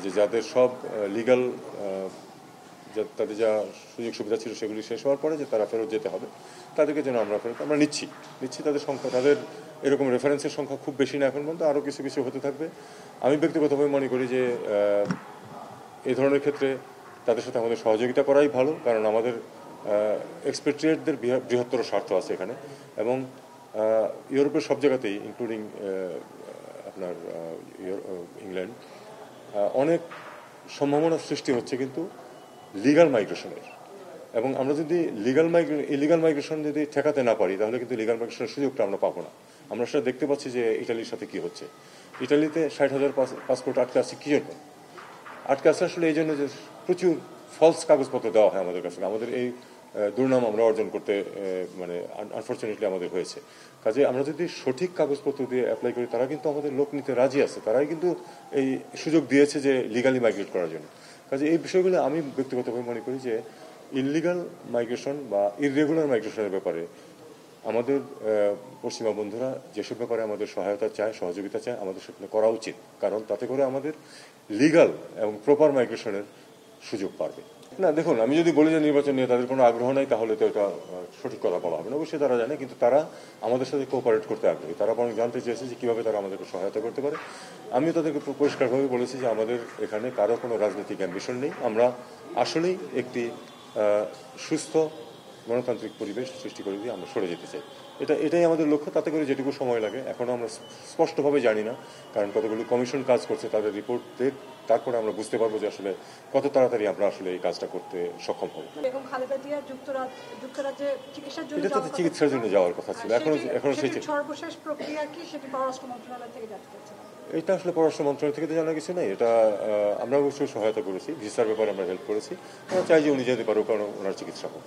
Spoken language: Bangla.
যে যাদের সব লিগ্যাল তাদের যা সুযোগ সুবিধা ছিল সেগুলি শেষ হওয়ার পরে যে তারা ফেরত যেতে হবে, তাদেরকে যেন আমরা নিচ্ছি তাদের সংখ্যা, তাদের এরকম রেফারেন্সের সংখ্যা খুব বেশি না এখন পর্যন্ত, আরও কিছু কিছু হতে থাকবে। আমি ব্যক্তিগতভাবে মনে করি যে এই ধরনের ক্ষেত্রে তাদের সাথে আমাদের সহযোগিতা করাই ভালো, কারণ আমাদের এক্সপেট্রিয়েটদের বৃহত্তর স্বার্থ আছে এখানে, এবং ইউরোপের সব জায়গাতেই ইনক্লুডিং আপনার ইংল্যান্ড অনেক সম্ভাবনা সৃষ্টি হচ্ছে কিন্তু লিগাল মাইগ্রেশনের, এবং আমরা যদি ইলিগাল মাইগ্রেশন যদি ঠেকাতে না পারি তাহলে কিন্তু লিগাল মাইগ্রেশনের সুযোগটা আমরা পাবো না। আমরা সেটা দেখতে পাচ্ছি যে ইটালির সাথে কি হচ্ছে। ইটালিতে 60,000 পাসপোর্ট আটকে আছে কি জন্য? আটকে আছে আসলে এই জন্য যে প্রচুর ফলস কাগজপত্র দেওয়া হয় আমাদের কাছে। আমাদের এই দুর্নাম আমরা অর্জন করতে মানে আনফর্চুনেটলি আমাদের হয়েছে। কাজে আমরা যদি সঠিক কাগজপত্র দিয়ে অ্যাপ্লাই করি, তারা কিন্তু আমাদের লোক নিতে রাজি আছে, তারাই কিন্তু এই সুযোগ দিয়েছে যে লিগালি মাইগ্রেট করার জন্য। কাজে এই বিষয়গুলো আমি ব্যক্তিগতভাবে মনে করি যে ইললিগাল মাইগ্রেশন বা ইররেগুলার মাইগ্রেশনের ব্যাপারে আমাদের পশ্চিমা বন্ধুরা যেসব ব্যাপারে আমাদের সহায়তা চায়, সহযোগিতা চায়, আমাদের সেখানে করা উচিত, কারণ তাতে করে আমাদের লিগাল এবং প্রপার মাইগ্রেশনের সুযোগ পাবে। না দেখুন, আমি যদি বলি যে নির্বাচন নিয়ে তাদের কোনো আগ্রহ নাই, তাহলে তো এটা সঠিক কথা বলা হবে না। অবশ্যই তারা জানে, কিন্তু তারা আমাদের সাথে কোঅপারেট করতে আগ্রহী। তারা বরং জানতে চেয়েছে যে কীভাবে তারা আমাদেরকে সহায়তা করতে পারে। আমিও তাদেরকে পরিষ্কারভাবে বলেছি যে আমাদের এখানে কারো কোনো রাজনৈতিক অ্যাম্বিশন নেই। আমরা আসলেই একটি সুস্থ গণতান্ত্রিক পরিবেশ সৃষ্টি করে দিয়ে আমরা সরে যেতে চাই। এটাই আমাদের লক্ষ্য। তাতে করে যেটুকু সময় লাগে এখনও আমরা স্পষ্টভাবে জানি না, কারণ কতগুলো কমিশন কাজ করছে, তাদের রিপোর্ট দেখ, তারপরে আমরা বুঝতে পারবো যে আসলে কত তাড়াতাড়ি আমরা আসলে এই কাজটা করতে সক্ষম হব। এটা তো চিকিৎসার জন্য যাওয়ার কথা ছিল, এখনো সেই সর্বশেষ প্রক্রিয়া কি সেটি পররাষ্ট্র মন্ত্রণালয় থেকে জানতে চাচ্ছিলাম। এটা আসলে পররাষ্ট্র মন্ত্রণালয় থেকে তো জানা কিছু নাই। এটা আমরা অবশ্যই সহায়তা করেছি, ভিসার ব্যাপারে আমরা হেল্প করেছি। আমরা চাই যে উনি যেতে পারুক, কারণ ওনার চিকিৎসা হোক।